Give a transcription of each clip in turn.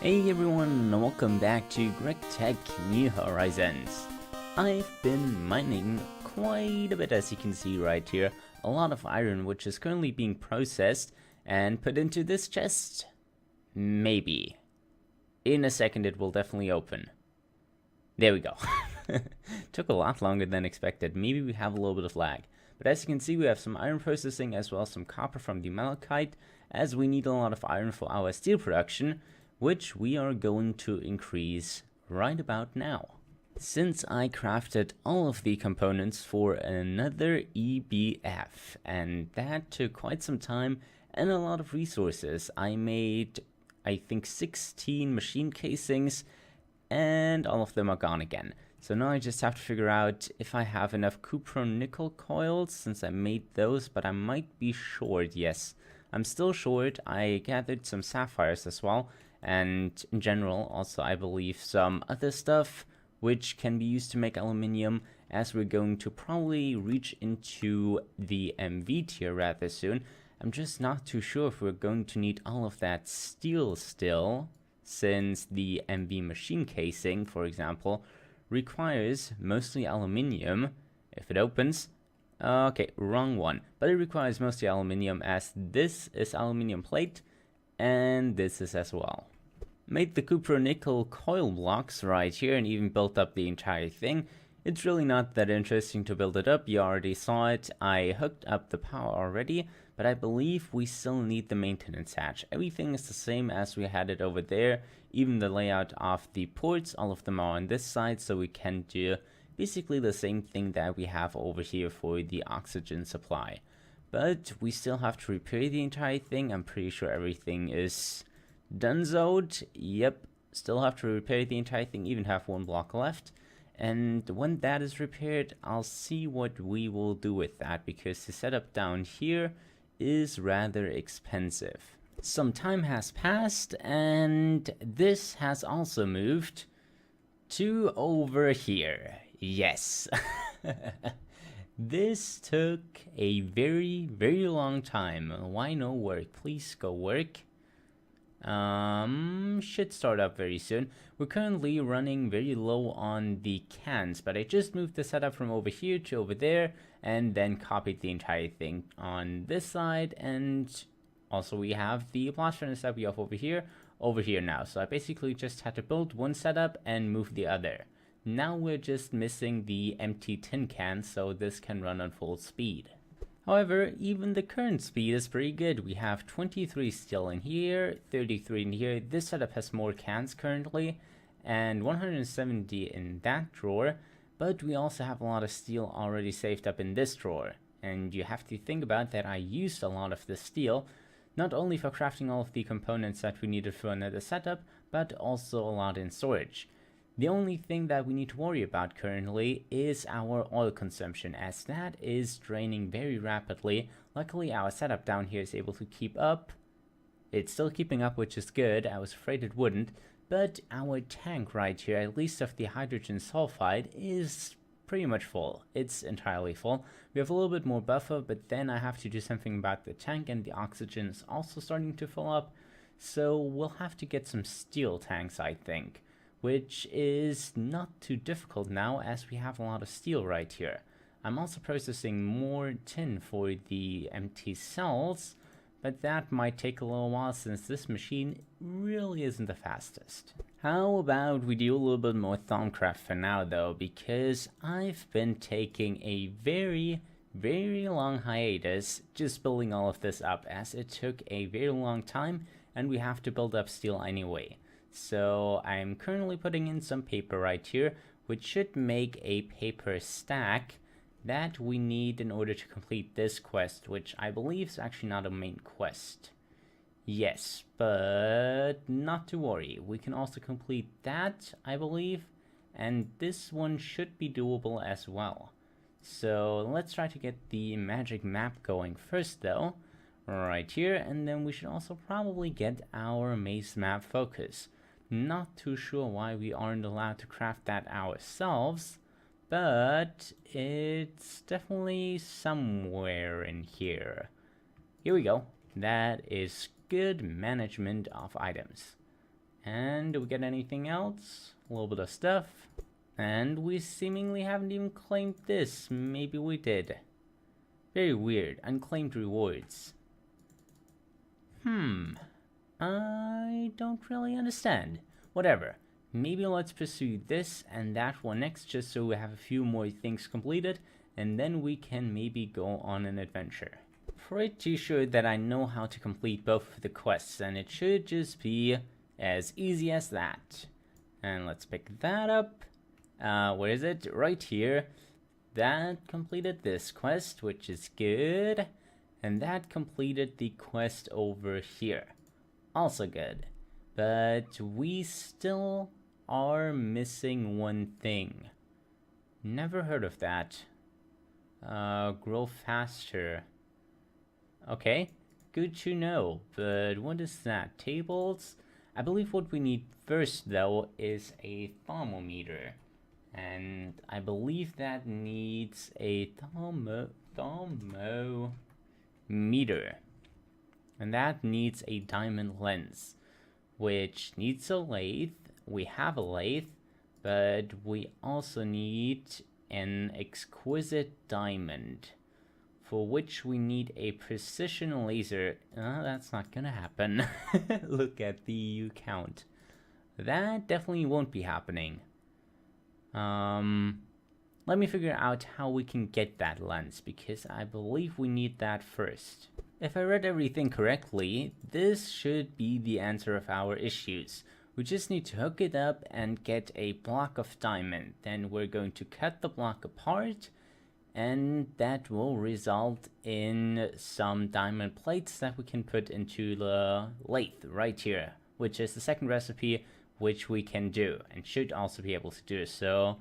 Hey everyone, and welcome back to GregTech New Horizons. I've been mining quite a bit, as you can see right here. A lot of iron which is currently being processed and put into this chest. Maybe. In a second it will definitely open. There we go. Took a lot longer than expected. Maybe we have a little bit of lag. But as you can see, we have some iron processing as well as some copper from the malachite, as we need a lot of iron for our steel production, which we are going to increase right about now. Since I crafted all of the components for another EBF, and that took quite some time and a lot of resources, I made, I think, 16 machine casings, and all of them are gone again. So now I just have to figure out if I have enough cupro-nickel coils, since I made those, but I might be short. Yes, I'm still short. I gathered some sapphires as well, and in general also I believe some other stuff which can be used to make aluminium, as we're going to probably reach into the MV tier rather soon. I'm just not too sure if we're going to need all of that steel still, since the MV machine casing, for example, requires mostly aluminium. If it opens, okay, wrong one, but it requires mostly aluminium, as this is aluminium plate and this is as well. Made the cupro-nickel coil blocks right here and even built up the entire thing. It's really not that interesting to build it up, you already saw it. I hooked up the power already, but I believe we still need the maintenance hatch. Everything is the same as we had it over there, even the layout of the ports, all of them are on this side, so we can do basically the same thing that we have over here for the oxygen supply. But we still have to repair the entire thing. I'm pretty sure everything is donezoed. Yep, still have to repair the entire thing, even have one block left. And when that is repaired, I'll see what we will do with that, because the setup down here is rather expensive. Some time has passed, and this has also moved to over here. Yes. This took a very, very long time. Why no work? Please go work. Should start up very soon. We're currently running very low on the cans, but I just moved the setup from over here to over there, and then copied the entire thing on this side, and also we have the blast furnace that we have over here now. So I basically just had to build one setup and move the other. Now we're just missing the empty tin cans, so this can run on full speed. However, even the current speed is pretty good. We have 23 steel in here, 33 in here. This setup has more cans currently, and 170 in that drawer. But we also have a lot of steel already saved up in this drawer. And you have to think about that I used a lot of the steel, not only for crafting all of the components that we needed for another setup, but also a lot in storage. The only thing that we need to worry about currently is our oil consumption, as that is draining very rapidly. Luckily our setup down here is able to keep up. It's still keeping up, which is good. I was afraid it wouldn't, but our tank right here, at least of the hydrogen sulfide, is pretty much full. It's entirely full. We have a little bit more buffer, but then I have to do something about the tank, and the oxygen is also starting to fill up, so we'll have to get some steel tanks, I think, which is not too difficult now, as we have a lot of steel right here. I'm also processing more tin for the empty cells, but that might take a little while, since this machine really isn't the fastest. How about we do a little bit more Thaumcraft for now though, because I've been taking a very, very long hiatus just building all of this up, as it took a very long time and we have to build up steel anyway. So I'm currently putting in some paper right here, which should make a paper stack that we need in order to complete this quest, which I believe is actually not a main quest. Yes, but not to worry. We can also complete that, I believe, and this one should be doable as well. So let's try to get the magic map going first though, right here, and then we should also probably get our maze map focus. Not too sure why we aren't allowed to craft that ourselves, but it's definitely somewhere in here. Here we go. That is good management of items. And do we get anything else? A little bit of stuff. And we seemingly haven't even claimed this. Maybe we did. Very weird. Unclaimed rewards. I don't really understand. Whatever. Maybe let's pursue this and that one next, just so we have a few more things completed, and then we can maybe go on an adventure. Pretty sure that I know how to complete both of the quests, and it should just be as easy as that. And let's pick that up. Where is it? Right here. That completed this quest, which is good. And that completed the quest over here. Also good. But we still are missing one thing. Never heard of that. Grow faster. Okay, good to know. But what is that? Tables? I believe what we need first, though, is a thermometer. And I believe that needs a thermometer. And that needs a diamond lens, which needs a lathe. We have a lathe, but we also need an exquisite diamond, for which we need a precision laser. That's not gonna happen. Look at the U count. That definitely won't be happening. Let me figure out how we can get that lens, because I believe we need that first. If I read everything correctly, this should be the answer of our issues. We just need to hook it up and get a block of diamond. Then we're going to cut the block apart, and that will result in some diamond plates that we can put into the lathe right here, which is the second recipe, which we can do and should also be able to do. So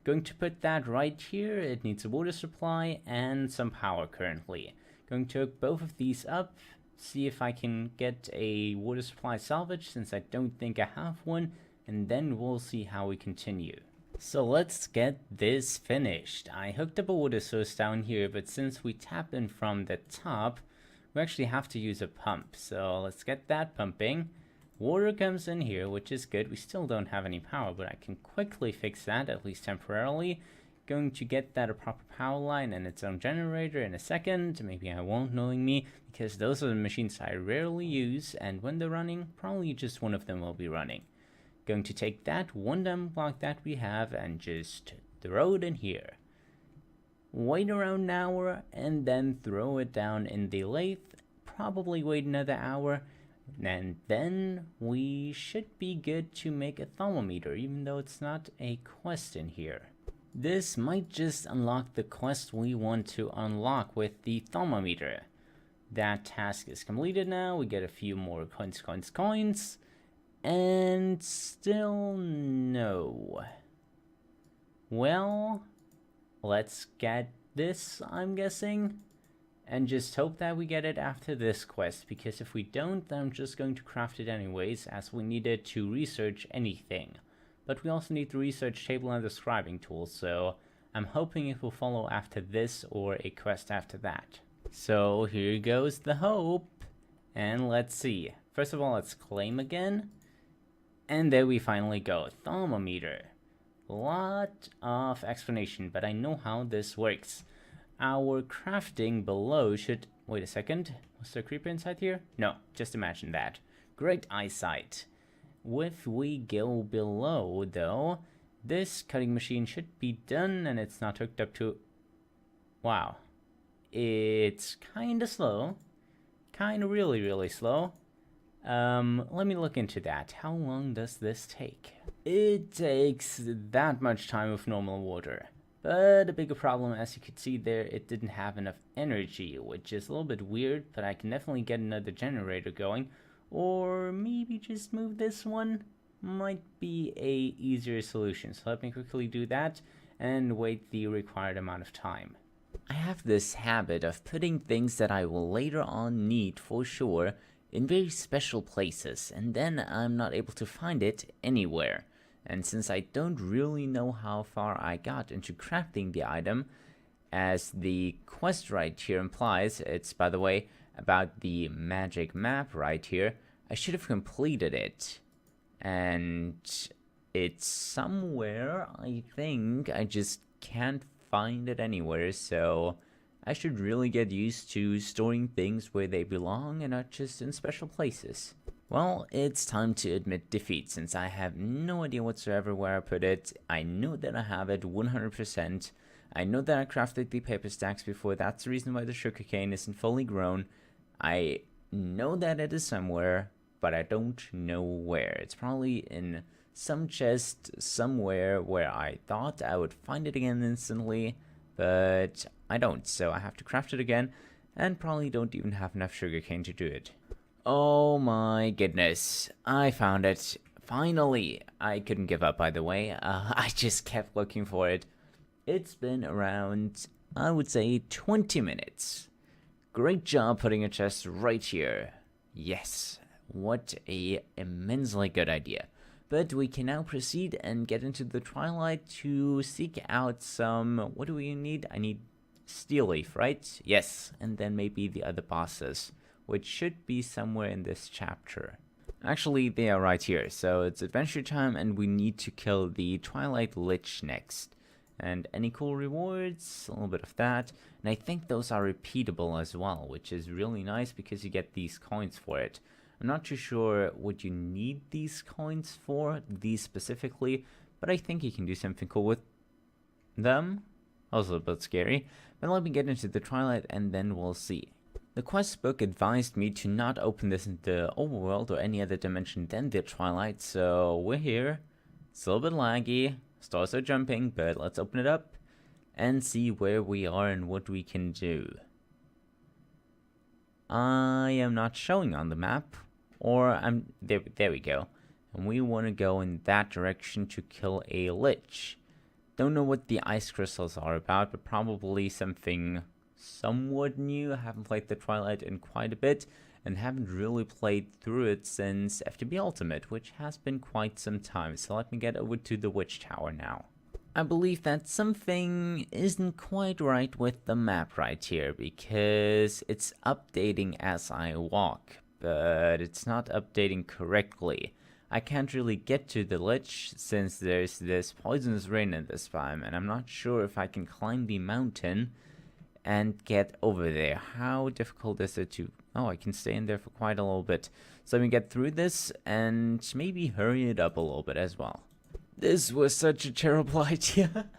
going to put that right here. It needs a water supply and some power currently. Going to hook both of these up, see if I can get a water supply salvage, since I don't think I have one, and then we'll see how we continue. So let's get this finished. I hooked up a water source down here, but since we tap in from the top, we actually have to use a pump. So let's get that pumping. Water comes in here, which is good. We still don't have any power, but I can quickly fix that, at least temporarily. Going to get that a proper power line and its own generator in a second. Maybe I won't, knowing me, because those are the machines I rarely use, and when they're running, probably just one of them will be running. Going to take that one diamond block that we have and just throw it in here. Wait around an hour and then throw it down in the lathe. Probably wait another hour. And then we should be good to make a thermometer, even though it's not a quest in here. This might just unlock the quest we want to unlock with the thermometer. That task is completed now. We get a few more coins. And still no. Well, let's get this, I'm guessing. And just hope that we get it after this quest, because if we don't, then I'm just going to craft it anyways, as we need it to research anything. But we also need the research table and the scribing tool, so I'm hoping it will follow after this or a quest after that. So here goes the hope, and let's see. First of all, let's claim again, and there we finally go, thermometer. Lot of explanation, but I know how this works. Our crafting below should... Wait a second. Was there a creeper inside here? No, just imagine that. Great eyesight. If we go below, though, this cutting machine should be done, and it's not hooked up to... Wow. It's kind of slow. Kind of really slow. Let me look into that. How long does this take? It takes that much time with normal water. But a bigger problem, as you could see there, it didn't have enough energy, which is a little bit weird, but I can definitely get another generator going. Or maybe just move this one. Might be a easier solution. So let me quickly do that and wait the required amount of time. I have this habit of putting things that I will later on need for sure in very special places, and then I'm not able to find it anywhere. And since I don't really know how far I got into crafting the item, as the quest right here implies, it's, by the way, about the magic map right here, I should have completed it. and it's somewhere, I think. I just can't find it anywhere, so I should really get used to storing things where they belong and not just in special places. Well, it's time to admit defeat, since I have no idea whatsoever where I put it. I know that I have it 100%. I know that I crafted the paper stacks before. That's the reason why the sugarcane isn't fully grown. I know that it is somewhere, but I don't know where. It's probably in some chest somewhere where I thought I would find it again instantly, but I don't. So I have to craft it again, and probably don't even have enough sugarcane to do it. Oh my goodness, I found it. Finally! I couldn't give up, by the way. I just kept looking for it. It's been around, I would say, 20 minutes. Great job putting a chest right here. Yes, what a immensely good idea. But we can now proceed and get into the Twilight to seek out some... What do we need? I need steel leaf, right? Yes, and then maybe the other bosses, which should be somewhere in this chapter. Actually, they are right here. So it's adventure time, and we need to kill the Twilight Lich next. And any cool rewards? A little bit of that. And I think those are repeatable as well, which is really nice because you get these coins for it. I'm not too sure what you need these coins for, these specifically, but I think you can do something cool with them. Also a bit scary. But let me get into the Twilight and then we'll see. The quest book advised me to not open this in the overworld or any other dimension than the Twilight, so we're here. It's a little bit laggy, stars are jumping, but let's open it up and see where we are and what we can do. I am not showing on the map, or there we go. And we want to go in that direction to kill a lich. Don't know what the ice crystals are about, but probably something somewhat new. I haven't played the Twilight in quite a bit, and haven't really played through it since FTB Ultimate, which has been quite some time. So let me get over to the Witch Tower now. I believe that something isn't quite right with the map right here, because it's updating as I walk, but it's not updating correctly. I can't really get to the lich since there's this poisonous rain in this biome, and I'm not sure if I can climb the mountain and get over there. How difficult is it to... Oh, I can stay in there for quite a little bit. So let me get through this and maybe hurry it up a little bit as well. This was such a terrible idea.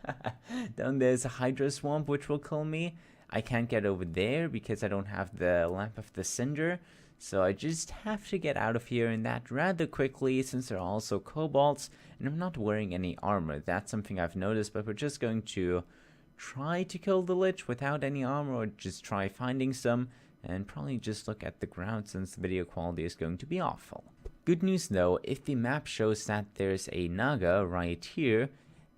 Down there's a Hydra Swamp which will kill me. I can't get over there because I don't have the Lamp of the Cinder. So I just have to get out of here, and that rather quickly since there are also kobolds. And I'm not wearing any armor. That's something I've noticed, but we're just going to try to kill the lich without any armor, or just try finding some, and probably just look at the ground since the video quality is going to be awful. Good news though, if the map shows that there's a Naga right here,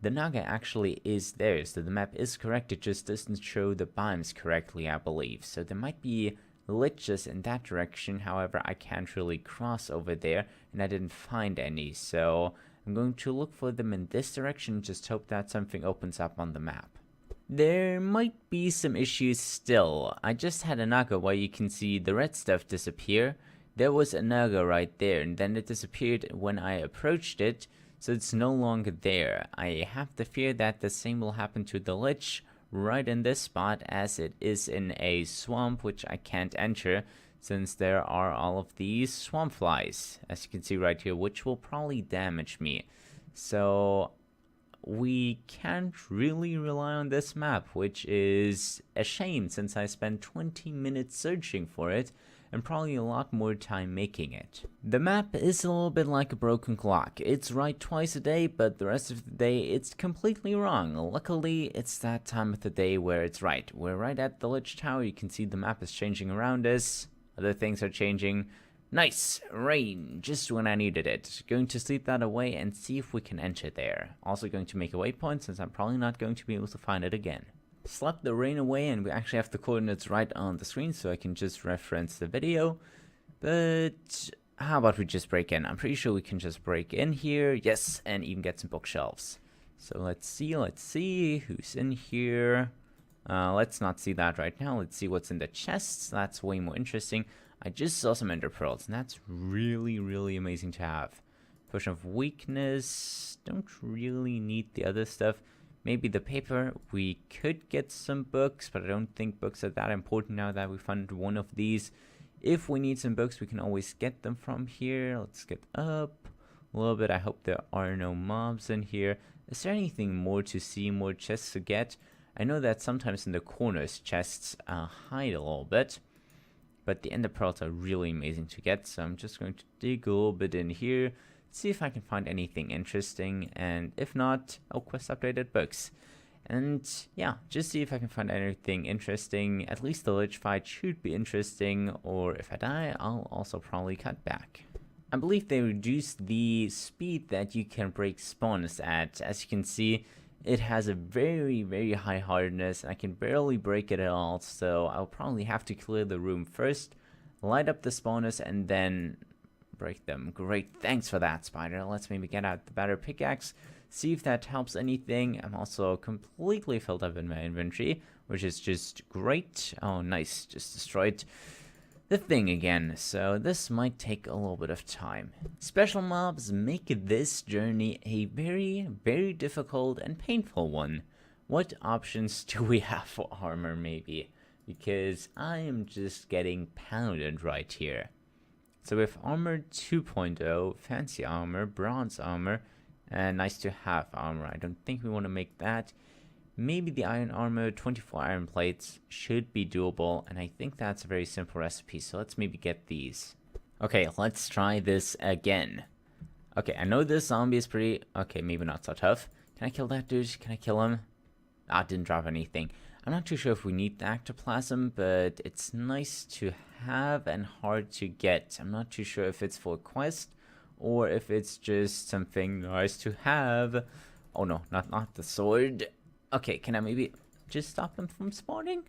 the Naga actually is there, so the map is correct. It just doesn't show the biomes correctly, I believe. So there might be liches in that direction, however I can't really cross over there, and I didn't find any, so I'm going to look for them in this direction, just hope that something opens up on the map. There might be some issues still. I just had a Naga where you can see the red stuff disappear. There was a Naga right there, and then it disappeared when I approached it, so it's no longer there. I have the fear that the same will happen to the lich right in this spot, as it is in a swamp which I can't enter since there are all of these swamp flies, as you can see right here, which will probably damage me. So we can't really rely on this map, which is a shame since I spent 20 minutes searching for it and probably a lot more time making it. The map is a little bit like a broken clock. It's right twice a day, but the rest of the day it's completely wrong. Luckily, it's that time of the day where it's right. We're right at the Lich Tower. You can see the map is changing around us. Other things are changing. Nice! Rain! Just when I needed it. Going to sleep that away and see if we can enter there. Also going to make a waypoint since I'm probably not going to be able to find it again. Slept the rain away, and we actually have the coordinates right on the screen so I can just reference the video. But how about we just break in? I'm pretty sure we can just break in here. Yes, and even get some bookshelves. So let's see who's in here. Let's not see that right now. Let's see what's in the chests. That's way more interesting. I just saw some ender pearls, and that's really, really amazing to have. Potion of weakness. Don't really need the other stuff. Maybe the paper. We could get some books, but I don't think books are that important now that we found one of these. If we need some books, we can always get them from here. Let's get up a little bit. I hope there are no mobs in here. Is there anything more to see, more chests to get? I know that sometimes in the corners chests hide a little bit, but the ender pearls are really amazing to get, so I'm just going to dig a little bit in here, see if I can find anything interesting, and if not, I'll quest updated books. And yeah, just see if I can find anything interesting. At least the lich fight should be interesting, or if I die, I'll also probably cut back. I believe they reduced the speed that you can break spawns at. As you can see, it has a very, very high hardness. I can barely break it at all, so I'll probably have to clear the room first, light up the spawners, and then break them. Great, thanks for that, spider. Let's maybe get out the better pickaxe, see if that helps anything. I'm also completely filled up in my inventory, which is just great. Oh, nice, just destroyed the thing again, so this might take a little bit of time. Special mobs make this journey a very, very difficult and painful one. What options do we have for armor, maybe? Because I am just getting pounded right here. So with armor 2.0, fancy armor, bronze armor, and nice to have armor. I don't think we want to make that. Maybe the iron armor, 24 iron plates should be doable, and I think that's a very simple recipe, so let's maybe get these. Okay, let's try this again. Okay, I know this zombie is pretty... Okay, maybe not so tough. Can I kill that dude? Can I kill him? Ah, didn't drop anything. I'm not too sure if we need the ectoplasm, but it's nice to have and hard to get. I'm not too sure if it's for a quest or if it's just something nice to have. Oh no, not the sword. Okay, can I maybe just stop them from spawning?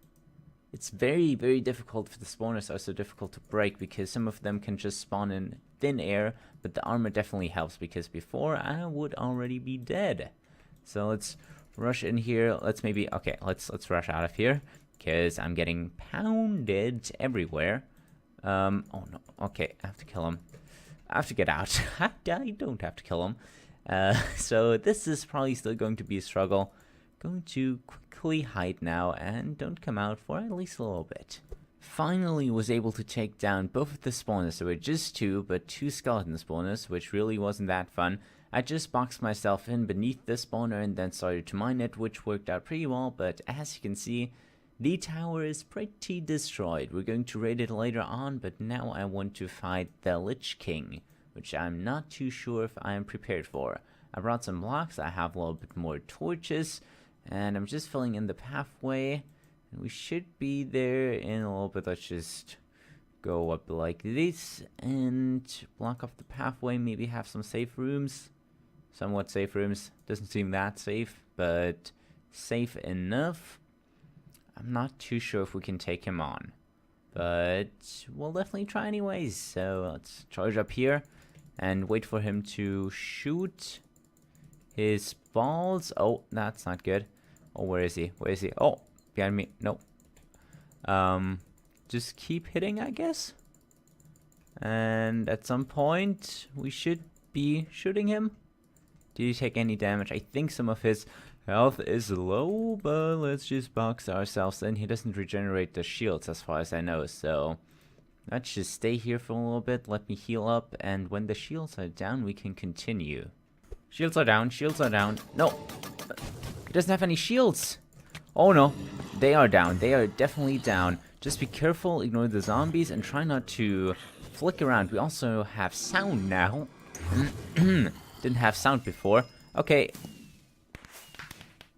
It's very, very difficult for the spawners are so difficult to break because some of them can just spawn in thin air, but the armor definitely helps because before I would already be dead. So let's rush in here. Let's maybe, okay, let's rush out of here because I'm getting pounded everywhere. Oh no, okay, I have to kill him. I have to get out. I don't have to kill him. So this is probably still going to be a struggle. Going to quickly hide now and don't come out for at least a little bit. Finally was able to take down both of the spawners. There were just two, but two skeleton spawners, which really wasn't that fun. I just boxed myself in beneath the spawner and then started to mine it, which worked out pretty well, but as you can see, the tower is pretty destroyed. We're going to raid it later on, but now I want to fight the Lich King, which I'm not too sure if I am prepared for. I brought some blocks, I have a little bit more torches, and I'm just filling in the pathway. And we should be there in a little bit. Let's just go up like this and block off the pathway. Maybe have some safe rooms. Somewhat safe rooms. Doesn't seem that safe, but safe enough. I'm not too sure if we can take him on, but we'll definitely try anyways. So let's charge up here and wait for him to shoot his balls. Oh, that's not good. Oh, where is he? Where is he? Oh, behind me. Nope. Just keep hitting, I guess. And at some point, we should be shooting him. Did he take any damage? I think some of his health is low, but let's just box ourselves in. He doesn't regenerate the shields as far as I know, so let's just stay here for a little bit. Let me heal up, and when the shields are down, we can continue. Shields are down. Shields are down. No. He doesn't have any shields. Oh no. They are down. They are definitely down. Just be careful. Ignore the zombies and try not to flick around. We also have sound now. Didn't have sound before. Okay.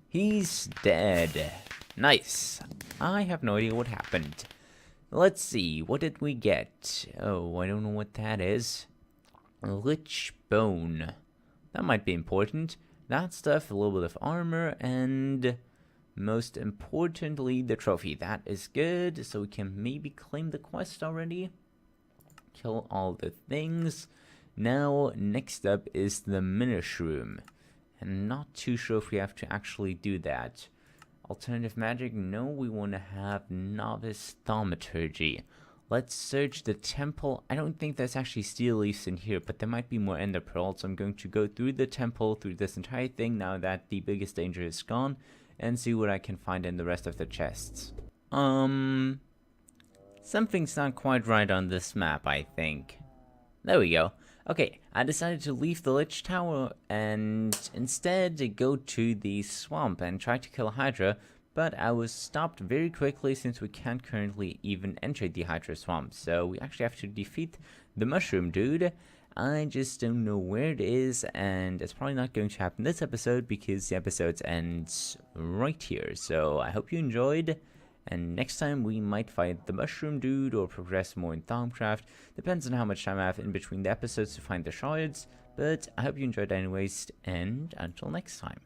He's dead. Nice. I have no idea what happened. Let's see. What did we get? Oh, I don't know what that is. Lich bone. That might be important. That stuff, a little bit of armor, and most importantly, the trophy. That is good, so we can maybe claim the quest already. Kill all the things. Now, next up is the Minish Room. And not too sure if we have to actually do that. Alternative magic, no, we want to have Novice Thaumaturgy. let's search the temple. I don't think there's actually steel leaves in here, but there might be more ender pearls. So I'm going to go through the temple, through this entire thing, now that the biggest danger is gone, and see what I can find in the rest of the chests. Something's not quite right on this map, I think. There we go. Okay, I decided to leave the Lich Tower and instead go to the swamp and try to kill a Hydra, but I was stopped very quickly since we can't currently even enter the Hydra swamp, so we actually have to defeat the mushroom dude. I just don't know where it is, and it's probably not going to happen this episode because the episode ends right here. So I hope you enjoyed, and next time we might fight the mushroom dude or progress more in Thaumcraft. Depends on how much time I have in between the episodes to find the shards, but I hope you enjoyed anyways, and until next time.